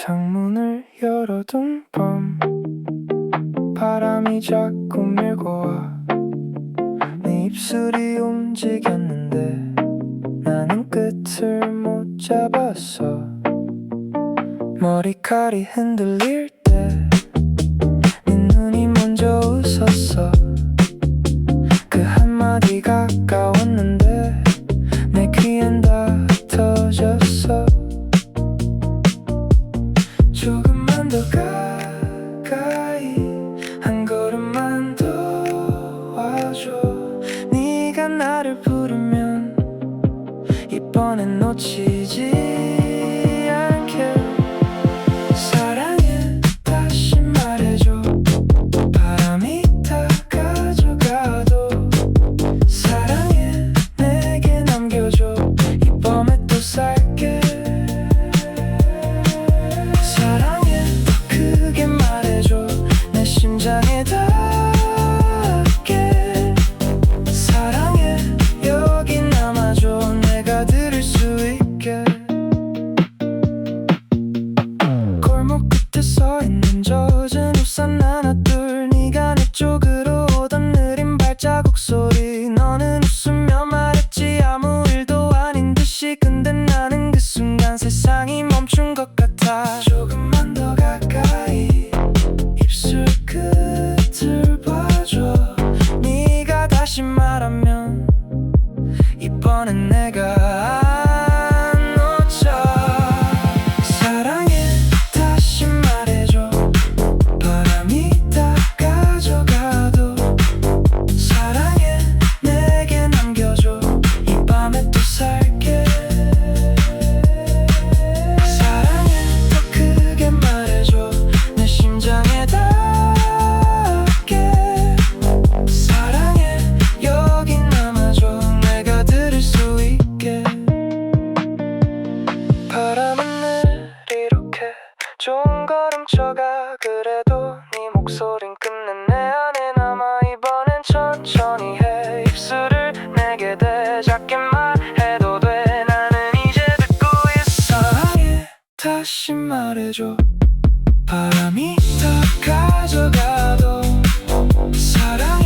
창문을 열어둔 밤, 바람이 자꾸 밀고 와. 네 입술이 움직였는데 나는 끝을 못 잡았어. 머리칼이 흔들릴 때 네 눈이 먼저 웃었어. 그 한마디 가까웠는데 내 귀엔 다 터졌어. 조금만 더 가까이, 한 걸음만 더 와줘. 네가 나를 부르면 이번엔 놓치지 않게. 사랑해, 다시 말해줘. 바람이 다 가져가도 사랑해, 내게 남겨줘. 이 밤에 또 살게. 사랑해, 더 크게 말해줘. 내 심장에 닿게. 사랑해, 여기 남아줘. 내가 들을 수 있게. 골목 끝에 서 있는 젖은 우산 하나 둘, 네가 내 쪽으로 오던 느린 발자국 소리. 너는 웃으며 말했지 아무 일도 아닌 듯이. 근데 나는 그 순간 세상이 멈춘 것 같아. 조금만 더 가까이, 입술 끝을 봐줘. 네가 다시 말하면 이번엔 내가 안 놓쳐. 사랑해, 다시 말해줘. 바람이 다 가져가도 사랑해, 내게 남겨줘. 이 밤에 또 살게. 사랑해, 더 크게 말해줘. 내 심장에 닿게. 사랑해, 여기 남아줘. 내가 들을 수 있게. 바람은 늘 이렇게 좋은 걸음 쳐가. 그래도 네 목소린 끝내 내 안에 남아. 이번엔 천천히 해. 입술을 내게 대. 작게 말해도 돼. 나는 이제 듣고 있어. 사랑해, 다시 말해줘. 바람이 다 가져가도 사랑해,